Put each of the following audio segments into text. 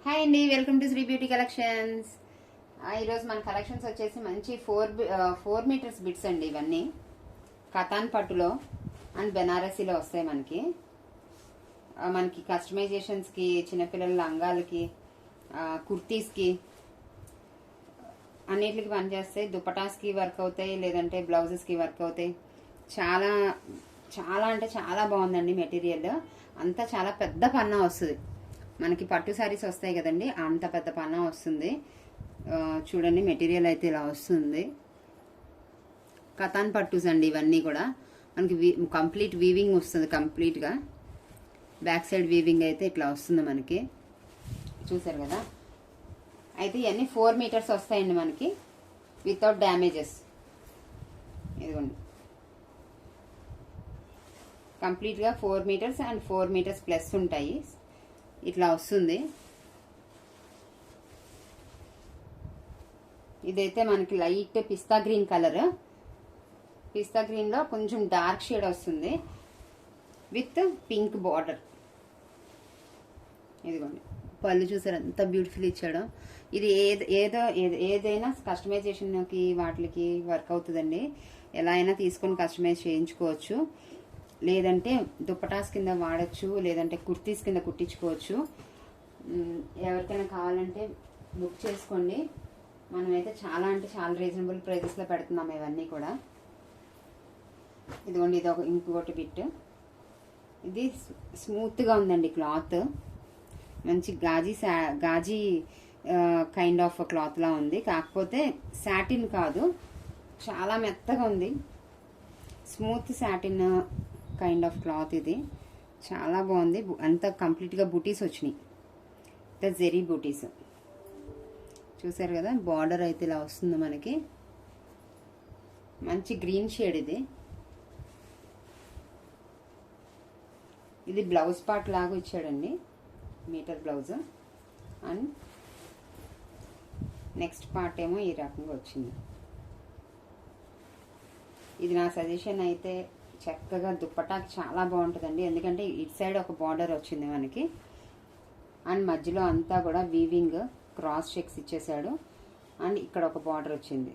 Hi అండి, welcome to Sri beauty collections. ఈరోజు మన కలెక్షన్స్ వచ్చేసి మంచి 4 మీటర్స్ బిట్స్ అండి. ఇవన్నీ కతాన్ పట్టులో అండ్ బెనారసీలో వస్తాయి. మనకి కస్టమైజేషన్స్కి, చిన్నపిల్లల లంగాలకి, కుర్తీస్కి అన్నిటికి పనిచేస్తాయి. దుపటాస్కి వర్క్ అవుతాయి, లేదంటే బ్లౌజెస్కి వర్క్ అవుతాయి. చాలా చాలా అంటే చాలా బాగుందండి మెటీరియల్. అంతా చాలా పెద్ద పన్నా వస్తుంది. మనకి పట్టు శారీస్ వస్తాయి కదండి, అంత పెద్ద పన్నా వస్తుంది. చూడండి, మెటీరియల్ అయితే ఇలా వస్తుంది. కతాన్ పట్టుస్ అండి ఇవన్నీ కూడా. మనకి కంప్లీట్ వీవింగ్ వస్తుంది. కంప్లీట్గా బ్యాక్ సైడ్ వీవింగ్ అయితే ఇట్లా వస్తుంది మనకి. చూసారు కదా. అయితే ఇవన్నీ 4 మీటర్స్ వస్తాయండి మనకి, వితౌట్ డ్యామేజెస్. ఇదిగోండి, కంప్లీట్గా 4 మీటర్స్ అండ్ 4 మీటర్స్ ప్లస్ ఉంటాయి. ఇట్లా వస్తుంది. ఇదైతే మనకి లైట్ పిస్తా గ్రీన్ కలర్. పిస్తా గ్రీన్లో కొంచెం డార్క్ షేడ్ వస్తుంది విత్ పింక్ బార్డర్. ఇదిగోండి, పళ్ళు చూసారు ఎంత బ్యూటిఫుల్ ఇచ్చాడో. ఇది ఏదైనా కస్టమైజేషన్కి వాటికి వర్క్ అవుతుందండి. ఎలా అయినా తీసుకొని కస్టమైజ్ చేయించుకోవచ్చు, లేదంటే దుప్పటాస్ కింద వాడచ్చు, లేదంటే కుర్తీస్ కింద కుట్టించుకోవచ్చు. ఎవరికైనా కావాలంటే బుక్ చేసుకోండి. మనమైతే చాలా అంటే చాలా రీజనబుల్ ప్రైజెస్లో పెడుతున్నాం ఇవన్నీ కూడా. ఇదిగోండి, ఇది ఇంకోటి బిట్. ఇది స్మూత్గా ఉందండి క్లాత్. మంచి గాజీ కైండ్ ఆఫ్ క్లాత్లా ఉంది. కాకపోతే సాటిన్ కాదు, చాలా మెత్తగా ఉంది. Smooth satin kind of cloth ఇది. చాలా బాగుంది. అంతా కంప్లీట్గా బూటీస్ వచ్చినాయి. జెరీ బూటీస్ చూసారు కదా. బార్డర్ అయితే ఇలా వస్తుంది మనకి. మంచి గ్రీన్ షేడ్ ఇది. ఇది బ్లౌజ్ పార్ట్ లాగా ఇచ్చాడండి, meter blouse. And next part ఏమో ఈ రకంగా వచ్చింది. ఇది నా సజెషన్. అయితే చక్కగా దుప్పటాకి చాలా బాగుంటుందండి, ఎందుకంటే ఇటు సైడ్ ఒక బార్డర్ వచ్చింది మనకి, అండ్ మధ్యలో అంతా కూడా వీవింగ్ క్రాస్ చెక్స్ ఇచ్చేసాడు, అండ్ ఇక్కడ ఒక బార్డర్ వచ్చింది.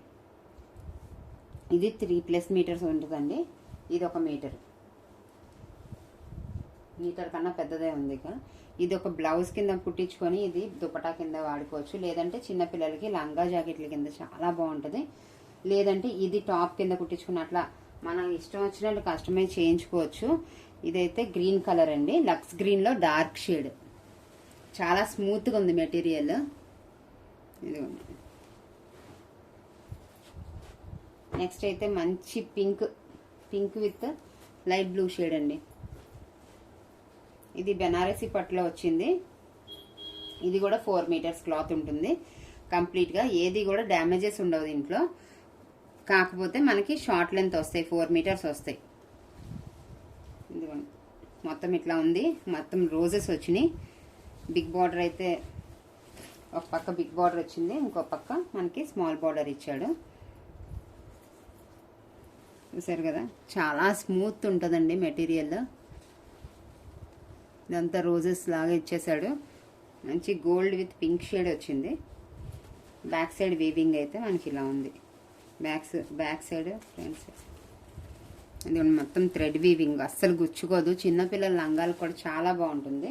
ఇది 3+ మీటర్స్ ఉంటుందండి. ఇది 1 మీటర్ కన్నా పెద్దదే ఉంది. ఇది ఒక బ్లౌజ్ కింద కుట్టించుకొని ఇది దుపటా కింద వాడుకోవచ్చు, లేదంటే చిన్నపిల్లలకి లంగా జాకెట్ల కింద చాలా బాగుంటుంది, లేదంటే ఇది టాప్ కింద కుట్టించుకుని అట్లా మనం ఇష్టం వచ్చినట్టు కస్టమైజ్ చేయించుకోవచ్చు. ఇదైతే గ్రీన్ కలర్ అండి, లక్స్ గ్రీన్లో డార్క్ షేడ్. చాలా స్మూత్గా ఉంది మెటీరియల్. ఇదిగోండి. నెక్స్ట్ అయితే మంచి pink with light blue shade అండి. ఇది బెనారసీ పట్టులో వచ్చింది. ఇది కూడా 4 మీటర్స్ క్లాత్ ఉంటుంది కంప్లీట్గా. ఏది కూడా డ్యామేజెస్ ఉండవు దీంట్లో. కాకపోతే మనకి షార్ట్ లెంత్ వస్తాయి, 4 మీటర్స్ వస్తాయి. ఇదిగోండి, మొత్తం ఇట్లా ఉంది. మొత్తం రోజెస్ వచ్చినాయి. బిగ్ బార్డర్ అయితే ఒక పక్క బిగ్ బార్డర్ వచ్చింది, ఇంకో పక్క మనకి స్మాల్ బార్డర్ ఇచ్చాడు. చూసారు కదా, చాలా స్మూత్ ఉంటుందండి మెటీరియల్. ఇదంతా రోజెస్ లాగా ఇచ్చేసాడు. మంచి గోల్డ్ విత్ పింక్ షేడ్ వచ్చింది. బ్యాక్ సైడ్ వీవింగ్ అయితే మనకి ఇలా ఉంది. బ్యాక్ సైడ్ ఫ్రంట్ సైడ్ ఇది మొత్తం థ్రెడ్ వీవింగ్, అస్సలు గుచ్చుకోదు. చిన్నపిల్లల లంగాలు కూడా చాలా బాగుంటుంది.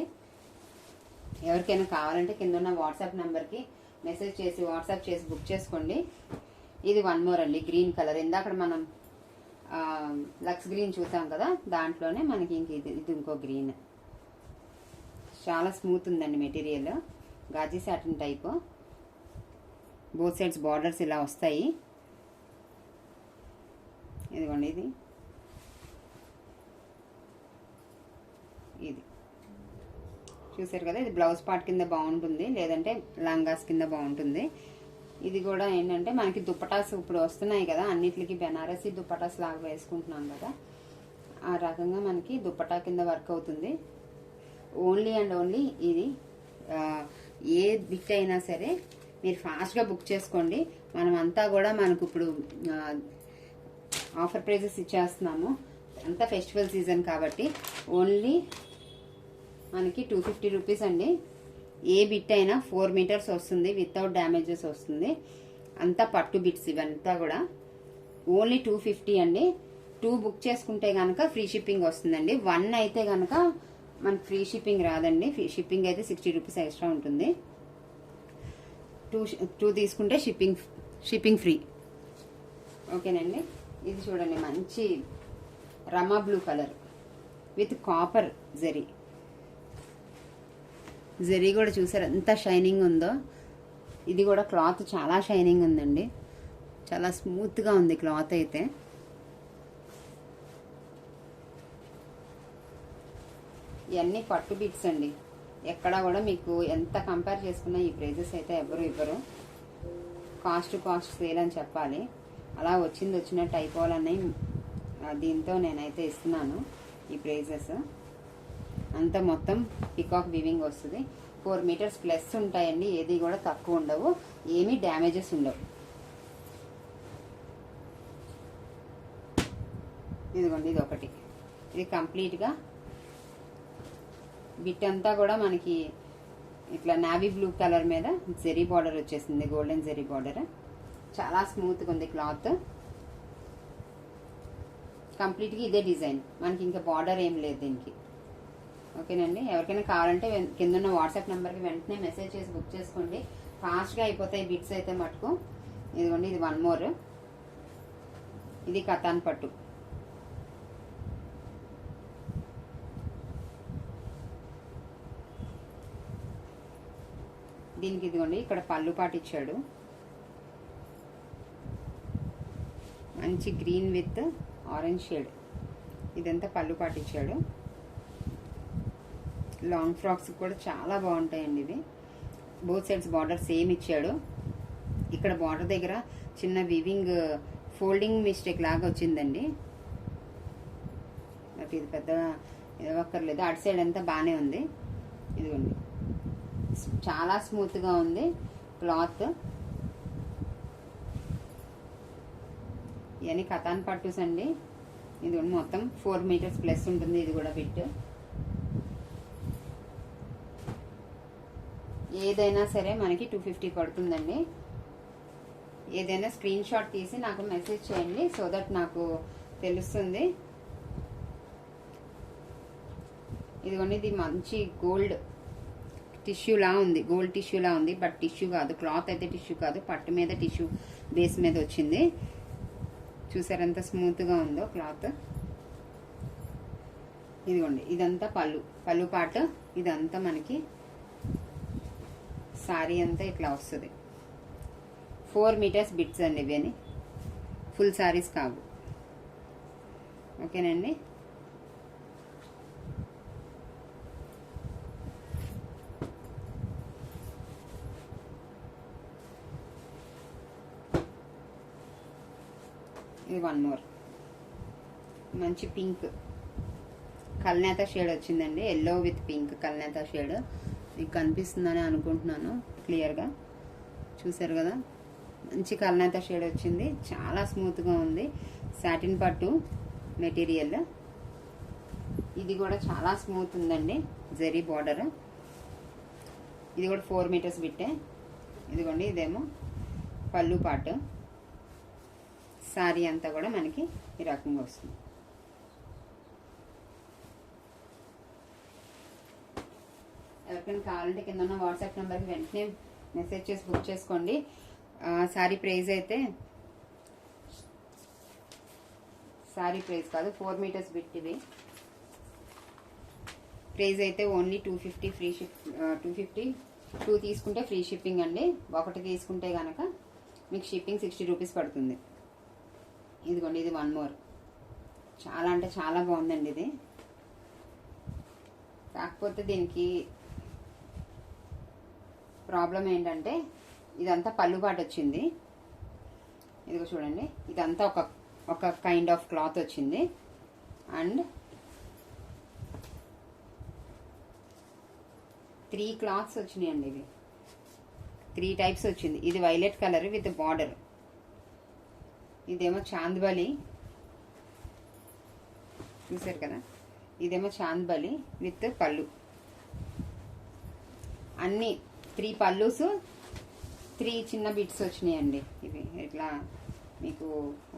ఎవరికైనా కావాలంటే కింద ఉన్న వాట్సాప్ నెంబర్కి వాట్సాప్ చేసి బుక్ చేసుకోండి. ఇది 1 మోర్ అండి, గ్రీన్ కలర్. ఇందాక మనం లక్స్ గ్రీన్ చూసాం కదా, దాంట్లోనే మనకి ఇది ఇంకో గ్రీన్. చాలా స్మూత్ ఉందండి material. Gaji satin type. Both sides borders ఇలా వస్తాయి. ఇదిగోండి, ఇది చూసారు కదా. ఇది బ్లౌజ్ పార్ట్ కింద బాగుంటుంది, లేదంటే లంగాస్ కింద బాగుంటుంది. ఇది కూడా ఏంటంటే మనకి దుప్పటాస్ ఇప్పుడు వస్తున్నాయి కదా, అన్నిటికి బెనారసీ దుప్పటాస్ లాగా వేసుకుంటున్నాం కదా, ఆ రకంగా మనకి దుప్పటా కింద వర్క్ అవుతుంది. ఓన్లీ అండ్ ఓన్లీ ఇది ఏ బిట్ అయినా సరే మీరు ఫాస్ట్గా బుక్ చేసుకోండి. మనమంతా కూడా మనకు ఇప్పుడు ఆఫర్ ప్రైజెస్ ఇచ్చేస్తున్నాము. అంతా ఫెస్టివల్ సీజన్ కాబట్టి ఓన్లీ మనకి 250 రూపీస్ అండి. ఏ బిట్ అయినా 4 మీటర్స్ వస్తుంది, వితౌట్ డ్యామేజెస్ వస్తుంది. అంతా పట్టు బిట్స్ ఇవంతా కూడా. ఓన్లీ 250 అండి. 2 బుక్ చేసుకుంటే కనుక ఫ్రీ షిప్పింగ్ వస్తుందండి. 1 అయితే కనుక మనకి ఫ్రీ షిప్పింగ్ రాదండి. ఫ్రీ షిప్పింగ్ అయితే 60 రూపీస్ ఎక్స్ట్రా ఉంటుంది. 2 తీసుకుంటే షిప్పింగ్ ఫ్రీ. ఓకేనండి. ఇది చూడండి, మంచి రమా blue colour with copper zari. Zari కూడా చూసారు ఎంత షైనింగ్ ఉందో. ఇది కూడా క్లాత్ చాలా షైనింగ్ ఉందండి, చాలా స్మూత్గా ఉంది క్లాత్ అయితే. ఇవన్నీ పట్టు బిట్స్ అండి. ఎక్కడ కూడా మీకు ఎంత కంపేర్ చేసుకున్నా ఈ ప్రైజెస్ అయితే ఎవరు ఇవ్వరు. కాస్ట్ సేల్ అని చెప్పాలి. అలా వచ్చినట్టు అయిపోవాలని దీంతో నేనైతే ఇస్తున్నాను ఈ ప్రైజెస్. అంతా మొత్తం పికాక్ వీవింగ్ వస్తుంది. 4 మీటర్స్ ప్లస్ ఉంటాయండి. ఏది కూడా తక్కువ ఉండవు, ఏమీ డ్యామేజెస్ ఉండవు. ఇదిగోండి, ఇది ఒకటి. ఇది కంప్లీట్గా బిట్ అంతా కూడా మనకి ఇట్లా నావీ బ్లూ కలర్ మీద జెరీ బార్డర్ వచ్చేసింది, గోల్డెన్ జెరీ బార్డర్. చాలా స్మూత్గా ఉంది క్లాత్. కంప్లీట్గా ఇదే డిజైన్, మనకి ఇంకా బార్డర్ ఏం లేదు దీనికి. ఓకేనండి. ఎవరికైనా కావాలంటే కింద ఉన్న వాట్సాప్ నెంబర్కి వెంటనే మెసేజ్ చేసి బుక్ చేసుకోండి. ఫాస్ట్గా అయిపోతాయి బిట్స్ అయితే మటుకు. ఇదిగోండి, ఇది 1 మోర్. ఇది కతాన్ పట్టు. దీనికి ఇదిగోండి, ఇక్కడ పళ్ళు పాటు ఇచ్చాడు. మంచి గ్రీన్ విత్ ఆరెంజ్ షేడ్. ఇదంతా పళ్ళు పాటు ఇచ్చాడు. లాంగ్ ఫ్రాక్స్ కూడా చాలా బాగుంటాయండి ఇవి. బోత్ సైడ్స్ బార్డర్ సేమ్ ఇచ్చాడు. ఇక్కడ బార్డర్ దగ్గర చిన్న వివింగ్ ఫోల్డింగ్ మిస్టేక్ లాగా వచ్చిందండి. బట్ ఇది పెద్దగా ఇవ్వక్కర్లేదు. అటు సైడ్ అంతా బాగానే ఉంది. ఇదిగోండి, చాలా స్మూత్గా ఉంది క్లాత్. ఇవన్నీ కతాన్ పట్టుస్ అండి. ఇది మొత్తం 4 మీటర్స్ ప్లస్ ఉంటుంది. ఇది కూడా బిట్. ఏదైనా సరే మనకి 250 పడుతుందండి. ఏదైనా స్క్రీన్ షాట్ తీసి నాకు మెసేజ్ చేయండి, సో దట్ నాకు తెలుస్తుంది. ఇదిగోండి, ఇది మంచి గోల్డ్ టిష్యూలా ఉంది, గోల్డ్ టిష్యూలా ఉంది. బట్ టిష్యూ కాదు, క్లాత్ అయితే టిష్యూ కాదు, పట్టు మీద టిష్యూ బేస్ మీద వచ్చింది. చూసారు ఎంత స్మూత్గా ఉందో క్లాత్. ఇదిగోండి, ఇదంతా పళ్ళు పాట. ఇదంతా మనకి సారీ అంతా ఇట్లా వస్తుంది. 4 మీటర్స్ బిట్స్ అండి ఇవి. అని ఫుల్ సారీస్ కావు. ఓకేనండి. ఇది 1 మోర్. మంచి పింక్ కల్నేత షేడ్ వచ్చిందండి. ఎల్లో విత్ పింక్ కల్నేత షేడ్. మీకు కనిపిస్తుందని అనుకుంటున్నాను క్లియర్గా. చూసారు కదా, మంచి కల్నేత షేడ్ వచ్చింది. చాలా స్మూత్గా ఉంది. సాటిన్ పట్టు మెటీరియల్. ఇది కూడా చాలా స్మూత్ ఉందండి. జెరీ బార్డర్. ఇది కూడా 4 మీటర్స్ బిట్టే. ఇదిగోండి, ఇదేమో పళ్ళు పాటు. సారీ అంతా కూడా మనకి ఈ రకంగా వస్తుంది. ఎవరికైనా కావాలంటే కింద ఉన్న వాట్సాప్ నెంబర్కి వెంటనే మెసేజ్ చేసి బుక్ చేసుకోండి. సారీ ప్రైస్ అయితే కాదు, 4 మీటర్స్ బిట్ ఇవి. ప్రైస్ అయితే ఓన్లీ 250 ఫ్రీ షిప్. 250 2 తీసుకుంటే ఫ్రీ షిప్పింగ్ అండి. 1 తీసుకుంటే కనుక మీకు షిప్పింగ్ 60 రూపీస్ పడుతుంది. ఇదిగోండి, ఇది 1 మోర్. చాలా అంటే చాలా బాగుందండి ఇది. కాకపోతే దీనికి ప్రాబ్లం ఏంటంటే ఇదంతా పళ్ళు పాటు వచ్చింది. ఇదిగో చూడండి, ఇదంతా ఒక కైండ్ ఆఫ్ క్లాత్ వచ్చింది. అండ్ 3 క్లాత్స్ వచ్చినాయండి. ఇవి 3 టైప్స్ వచ్చింది. ఇది వైలెట్ కలర్ విత్ బార్డర్. ఇదేమో చాంద్బలి. చూసారు కదా, ఇదేమో చాంద్బలి విత్ పళ్ళు. అన్ని 3 పల్లూస్ 3 చిన్న బిట్స్ వచ్చినాయండి. ఇవి ఇట్లా మీకు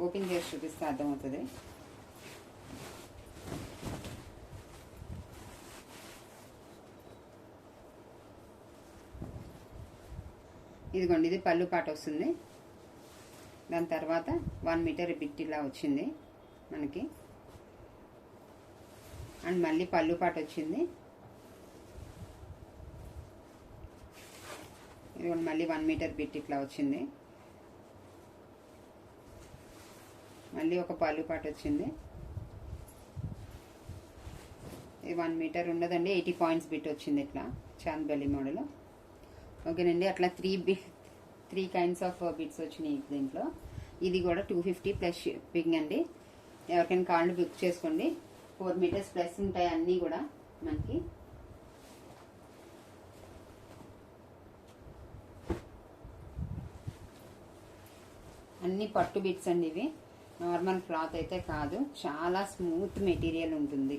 ఓపెన్ చేసి చూపిస్తే అర్థమవుతుంది. ఇదిగోండి, ఇది పళ్ళు పాట వస్తుంది. దాని తర్వాత 1 మీటర్ బిట్ ఇలా వచ్చింది మనకి. అండ్ మళ్ళీ పళ్ళు పాట వచ్చింది. ఇదిగోండి, మళ్ళీ 1 మీటర్ బిట్ ఇట్లా వచ్చింది. మళ్ళీ ఒక పళ్ళు పాట వచ్చింది. ఇది 1 మీటర్ ఉండదండి, 80 పాయింట్స్ బిట్ వచ్చింది ఇట్లా చాంద్బలి మోడల్. ఓకేనండి, అట్లా 3 కైండ్స్ ఆఫ్ బిట్స్ వచ్చినాయి దీంట్లో. ఇది కూడా 250 ప్లస్ షిప్పింగ్ అండి. ఎవరికైనా కావాలంటే బుక్ చేసుకోండి. 4 మీటర్స్ ప్లస్ ఉంటాయి అన్నీ కూడా మనకి. అన్ని పట్టు బిట్స్ అండి ఇవి, నార్మల్ క్లాత్ అయితే కాదు. చాలా స్మూత్ మెటీరియల్ ఉంటుంది.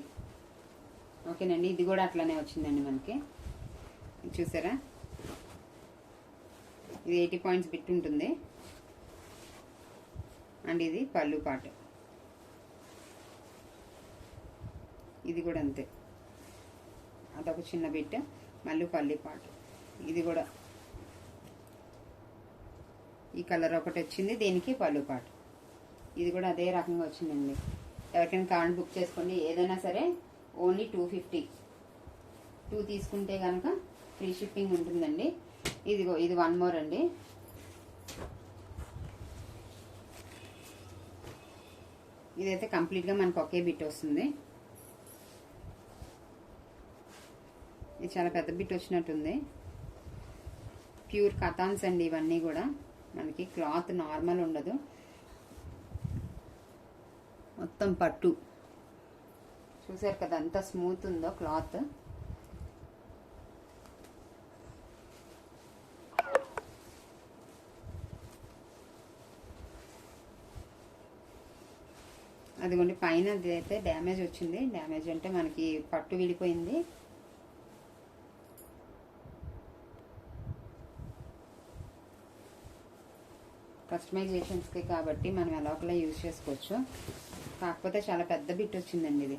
ఓకేనండి, ఇది కూడా అట్లానే వచ్చిందండి మనకి. చూసారా, ఇది 80 పాయింట్స్ బిట్ ఉంటుంది. అండ్ ఇది పళ్ళు పాట. ఇది కూడా అంతే, అదొక చిన్న బిట్. మళ్ళీ పళ్ళు పాట. ఇది కూడా ఈ కలర్ ఒకటి వచ్చింది, దీనికి పళ్ళు పాట. ఇది కూడా అదే రకంగా వచ్చిందండి. ఎవరికైనా కావాలంటే బుక్ చేసుకోండి. ఏదైనా సరే ఓన్లీ 250. 2 తీసుకుంటే కనుక ఫ్రీ షిప్పింగ్ ఉంటుందండి. ఇదిగో ఇది 1 మోర్ అండి. ఇదైతే కంప్లీట్గా మనకు ఒకే బిట్ వస్తుంది. ఇది చాలా పెద్ద బిట్ వచ్చినట్టుంది. ప్యూర్ కథాన్స్ అండి ఇవన్నీ కూడా మనకి. క్లాత్ నార్మల్ ఉండదు, మొత్తం పట్టు. చూసారు కదా ఎంత స్మూత్ ఉందో క్లాత్. అదిగోండి, పైన అయితే డ్యామేజ్ వచ్చింది. డ్యామేజ్ అంటే మనకి పట్టు విడిపోయింది. కస్టమైజేషన్స్కి కాబట్టి మనం ఎలా ఒకలా యూజ్ చేసుకోవచ్చు. కాకపోతే చాలా పెద్ద బిట్ వచ్చిందండి ఇది.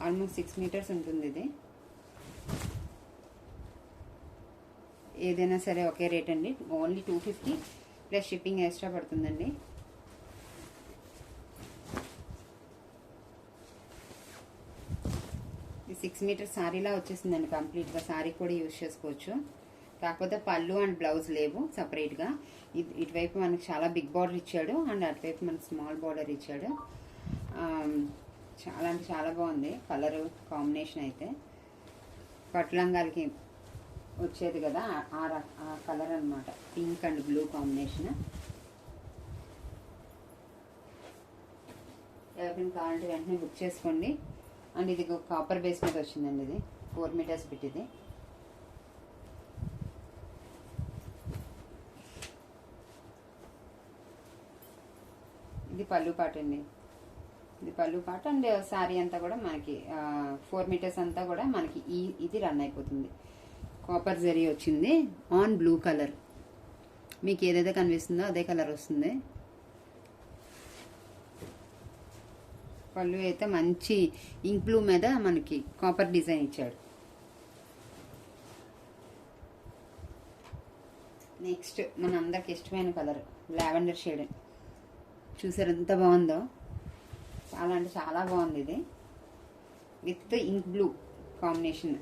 ఆల్మోస్ట్ 6 మీటర్స్ ఉంటుంది ఇది. ఏదైనా సరే ఒకే రేట్ అండి. ఓన్లీ 250 ప్లస్ షిప్పింగ్ ఎక్స్ట్రా పడుతుందండి. ఇది 6 మీటర్స్ శారీలా వచ్చేసిందండి కంప్లీట్గా. శారీ కూడా యూజ్ చేసుకోవచ్చు. కాకపోతే పళ్ళు అండ్ బ్లౌజ్ లేవు సపరేట్గా. ఇటువైపు మనకి చాలా బిగ్ బార్డర్ ఇచ్చాడు, అండ్ అటువైపు మనకి స్మాల్ బార్డర్ ఇచ్చాడు. చాలా అంటే చాలా బాగుంది కలర్ కాంబినేషన్ అయితే. పట్టులంగాలకి వచ్చేది కదా ఆ కలర్ అనమాట, పింక్ అండ్ బ్లూ కాంబినేషన్. ఎవరికైనా కావాలంటే వెంటనే బుక్ చేసుకోండి. అండ్ ఇది కాపర్ బేస్ మీద వచ్చిందండి. ఇది 4 మీటర్స్ బిట్. ఇది పళ్ళు పాట అండి. ఇది పళ్ళు పాట. అండ్ శారీ అంతా కూడా మనకి 4 మీటర్స్ అంతా కూడా మనకి ఇది రన్ అయిపోతుంది. కాపర్ జరీ వచ్చింది ఆన్ బ్లూ కలర్. మీకు ఏదైతే కనిపిస్తుందో అదే కలర్ వస్తుంది. పళ్ళు అయితే మంచి ఇంక్ బ్లూ మీద మనకి కాపర్ డిజైన్ ఇచ్చాడు. నెక్స్ట్ మన అందరికి ఇష్టమైన కలర్ లావెండర్ షేడ్. చూసారు ఎంత బాగుందో, చాలా అంటే చాలా బాగుంది ఇది. With ink blue combination.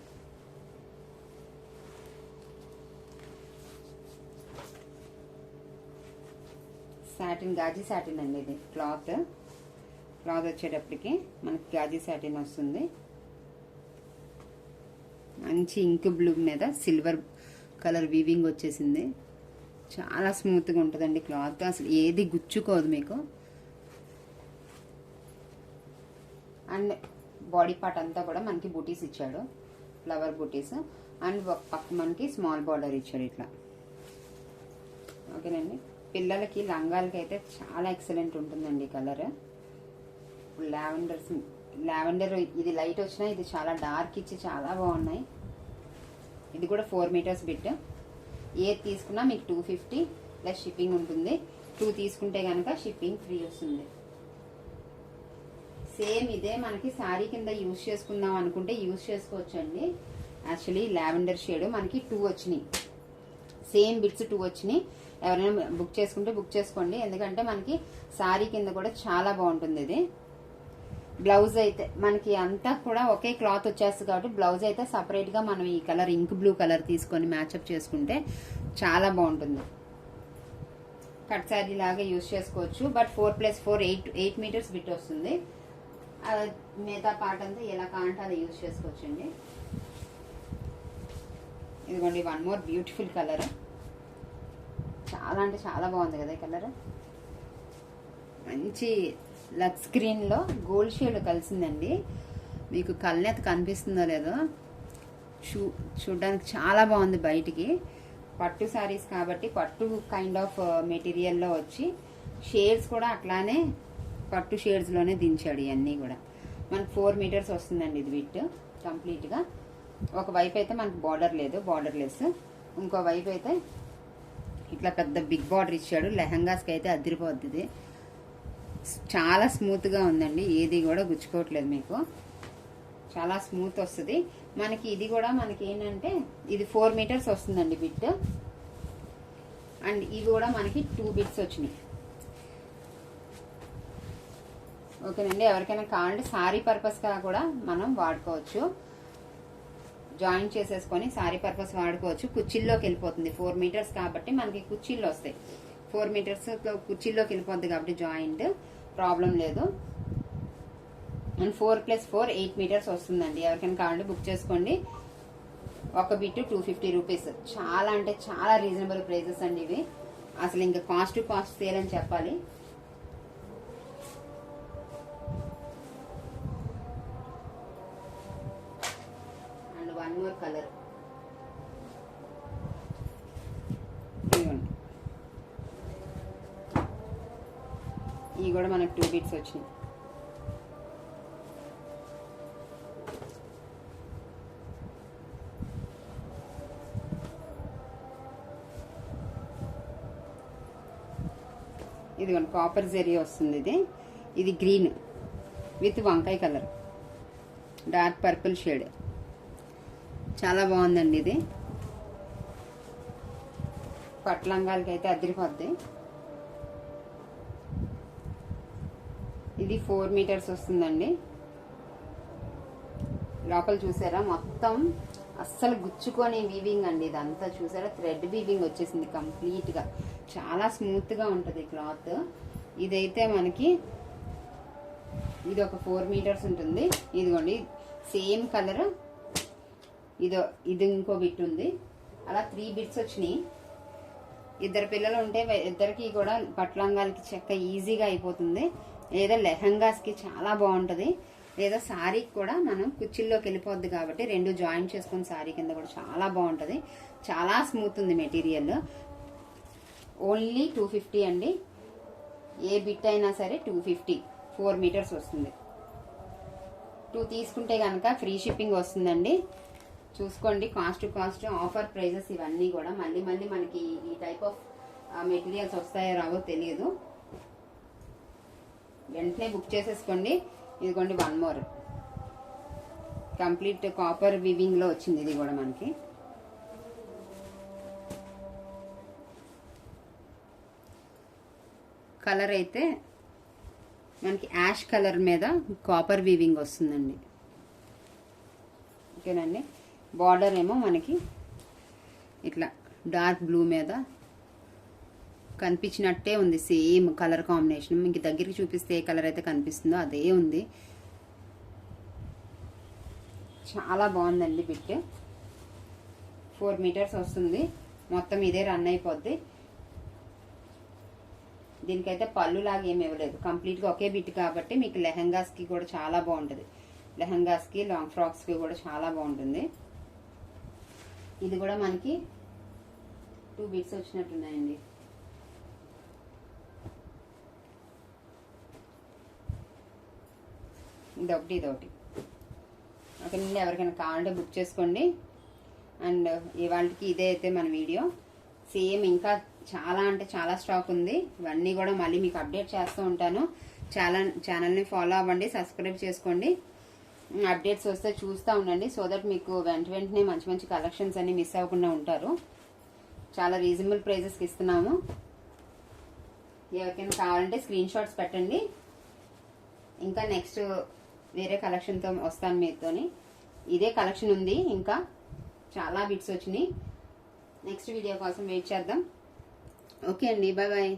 Satin, gaji satin అండి ఇది. క్లాత్ వచ్చేటప్పటికి మనకి గాజీ సాటిన్ వస్తుంది. మంచి ఇంక్ బ్లూ మీద సిల్వర్ కలర్ వీవింగ్ వచ్చేసింది. చాలా స్మూత్గా ఉంటుందండి క్లాత్. అసలు ఏది గుచ్చుకోదు మీకు. అండ్ బాడీ పార్ట్ అంతా కూడా మనకి బూటీస్ ఇచ్చాడు, ఫ్లవర్ బూటీస్. అండ్ పక్క మనకి స్మాల్ బార్డర్ ఇచ్చాడు ఇట్లా. ఓకేనండి, పిల్లలకి లంగాలకి అయితే చాలా ఎక్సలెంట్ ఉంటుందండి కలర్. లావెండర్ ఇది లైట్ వచ్చినా ఇది చాలా డార్క్ ఇచ్చి చాలా బాగున్నాయి. ఇది కూడా 4 మీటర్స్ బిట్. ఏది తీసుకున్నా మీకు 250 ప్లస్ షిప్పింగ్ ఉంటుంది. 2 తీసుకుంటే కనుక షిప్పింగ్ ఫ్రీ వస్తుంది. సేమ్ ఇదే మనకి శారీ కింద యూజ్ చేసుకుందాం అనుకుంటే యూజ్ చేసుకోవచ్చండి. యాక్చువల్లీ లావెండర్ షేడ్ మనకి 2 వచ్చినాయి, సేమ్ బిట్స్ 2 వచ్చినాయి. ఎవరైనా బుక్ చేసుకుంటే బుక్ చేసుకోండి, ఎందుకంటే మనకి శారీ కింద కూడా చాలా బాగుంటుంది. ఇది బ్లౌజ్ అయితే మనకి అంతా కూడా ఒకే క్లాత్ వచ్చేస్తుంది కాబట్టి బ్లౌజ్ అయితే సపరేట్గా మనం ఈ కలర్ ఇంక్ బ్లూ కలర్ తీసుకొని మ్యాచప్ చేసుకుంటే చాలా బాగుంటుంది. కట్ శారీ లాగా యూజ్ చేసుకోవచ్చు. బట్ 4+4 8 మీటర్స్ బిట్ వస్తుంది. మిగతా పార్ట్ అంతా ఎలా కాంటే అది యూజ్ చేసుకోవచ్చండి. ఇదిగోండి వన్ మోర్ బ్యూటిఫుల్ కలర్. చాలా అంటే చాలా బాగుంది కదా ఈ కలర్. మంచి లక్స్ గ్రీన్లో గోల్డ్ షేడ్ కలిసిందండి. మీకు కళ్ళెత్త కనిపిస్తుందో లేదో, చూడడానికి చాలా బాగుంది. బయటికి పట్టు శారీస్ కాబట్టి పట్టు కైండ్ ఆఫ్ మెటీరియల్లో వచ్చి షేడ్స్ కూడా అట్లానే పట్టు షేడ్స్లోనే దించాడు. ఇవన్నీ కూడా మనకు 4 మీటర్స్ వస్తుందండి ఇది విత్ కంప్లీట్గా. ఒక వైపు అయితే మనకు బార్డర్ లేదు, బార్డర్లెస్. ఇంకో వైపు అయితే ఇట్లా పెద్ద బిగ్ బార్డర్ ఇచ్చాడు. లెహంగాస్కి అయితే అదిరిపోద్ది. చాలా స్మూత్గా ఉందండి, ఏది కూడా గుచ్చుకోవట్లేదు మీకు, చాలా స్మూత్ వస్తుంది మనకి. ఇది కూడా మనకి ఏంటంటే ఇది 4 మీటర్స్ వస్తుందండి బిట్. అండ్ ఇవి కూడా మనకి 2 బిట్స్ వచ్చినాయి. ఓకేనండి, ఎవరికైనా కావాలంటే శారీ పర్పస్గా కూడా మనం వాడుకోవచ్చు. జాయిన్ చేసేసుకొని శారీ పర్పస్ వాడుకోవచ్చు. కుచ్చిల్లోకి వెళ్ళిపోతుంది 4 మీటర్స్ కాబట్టి మనకి కుచ్చిళ్ళు వస్తాయి. 4 మీటర్స్ కుచ్చిల్లోకి వెళ్ళిపోద్ది కాబట్టి జాయింట్ ప్రాబ్లం లేదు. అండ్ 4+4 8 మీటర్స్ వస్తుందండి. ఎవరికైనా కావాలంటే బుక్ చేసుకోండి. ఒక బిట్ 250 రూపీస్. చాలా అంటే చాలా రీజనబుల్ ప్రైజెస్ అండి ఇవి. అసలు ఇంకా కాస్ట్ టు కాస్ట్ సేల్ అని చెప్పాలి. And one more colour. ఇవి కూడా మనకు 2 బిట్స్ వచ్చినాయి. ఇదిగోండి కాపర్ జెరీ వస్తుంది. ఇది గ్రీన్ విత్ వంకాయ కలర్, డార్క్ పర్పుల్ షేడ్. చాలా బాగుందండి ఇది. పట్లంగాలకి అయితే అదిరిపోద్ది. ఇది 4 మీటర్స్ వస్తుందండి. లోపల చూసారా మొత్తం అస్సలు గుచ్చుకొని వీవింగ్ అండి. ఇదంతా చూసారా థ్రెడ్ వీవింగ్ వచ్చేసింది కంప్లీట్గా. చాలా స్మూత్గా ఉంటుంది క్లాత్. ఇదైతే మనకి ఇది ఒక 4 మీటర్స్ ఉంటుంది. ఇదిగోండి సేమ్ కలర్. ఇది ఇంకో బిట్ ఉంది. అలా 3 బిట్స్ వచ్చినాయి. ఇద్దరు పిల్లలు ఉంటే ఇద్దరికి కూడా పట్లంగాలకి చెక్క ఈజీగా అయిపోతుంది. లేదా లెహంగాస్కి చాలా బాగుంటుంది. లేదా శారీకి కూడా మనం కుచ్చిల్లోకి వెళ్ళిపోద్ది కాబట్టి 2 జాయిన్ చేసుకుని శారీ కింద కూడా చాలా బాగుంటుంది. చాలా స్మూత్ ఉంది మెటీరియల్. ఓన్లీ 250 అండి. ఏ బిట్ అయినా సరే 250. 4 మీటర్స్ వస్తుంది. 2 తీసుకుంటే కనుక ఫ్రీ షిప్పింగ్ వస్తుందండి. చూసుకోండి cost to cost offer prices ఇవన్నీ కూడా. మళ్ళీ మళ్ళీ మనకి ఈ టైప్ ఆఫ్ మెటీరియల్స్ వస్తాయో రావో తెలియదు. వెంటనే బుక్ చేసేసుకోండి. ఇదిగోండి వన్ మోర్ కంప్లీట్ కాపర్ వివింగ్లో వచ్చింది. ఇది కూడా మనకి కలర్ అయితే మనకి యాష్ కలర్ మీద కాపర్ వీవింగ్ వస్తుందండి. ఓకేనండి, బార్డర్ ఏమో మనకి ఇట్లా డార్క్ బ్లూ మీద కనిపించినట్టే ఉంది. Same colour combination. మీకు దగ్గరికి చూపిస్తే ఏ కలర్ అయితే కనిపిస్తుందో అదే ఉంది. చాలా బాగుందండి బిట్. 4 మీటర్స్ వస్తుంది. మొత్తం ఇదే రన్ అయిపోద్ది. దీనికైతే పళ్ళు లాగా ఏమి ఇవ్వలేదు. కంప్లీట్గా ఒకే బిట్ కాబట్టి మీకు లెహంగాస్కి కూడా చాలా బాగుంటుంది. లెహంగాస్కి లాంగ్ ఫ్రాక్స్కి కూడా చాలా బాగుంటుంది. ఇది కూడా మనకి 2 బిట్స్ వచ్చినట్టున్నాయండి. ఇదొకటి అక్కడ నుండి ఎవరికైనా కావాలంటే బుక్ చేసుకోండి. అండ్ ఇవాళకి ఇదే అయితే మన వీడియో. సేమ్ ఇంకా చాలా అంటే చాలా స్టాక్ ఉంది. ఇవన్నీ కూడా మళ్ళీ మీకు అప్డేట్ చేస్తూ ఉంటాను. ఛానల్ని ఫాలో అవ్వండి, సబ్స్క్రైబ్ చేసుకోండి. అప్డేట్స్ వస్తే చూస్తూ ఉండండి. సో దట్ మీకు వెంటనే మంచి మంచి కలెక్షన్స్ అన్ని మిస్ అవ్వకుండా ఉంటారు. చాలా రీజనబుల్ ప్రైజెస్కి ఇస్తున్నాము. ఎవరికైనా కావాలంటే స్క్రీన్ షాట్స్ పెట్టండి. ఇంకా నెక్స్ట్ వేరే కలెక్షన్తో వస్తాను మీతోని. ఇదే కలెక్షన్ ఉంది, ఇంకా చాలా బిట్స్ వచ్చినాయి. నెక్స్ట్ వీడియో కోసం వెయిట్ చేద్దాం. ఓకే అండి, బాయ్ బాయ్.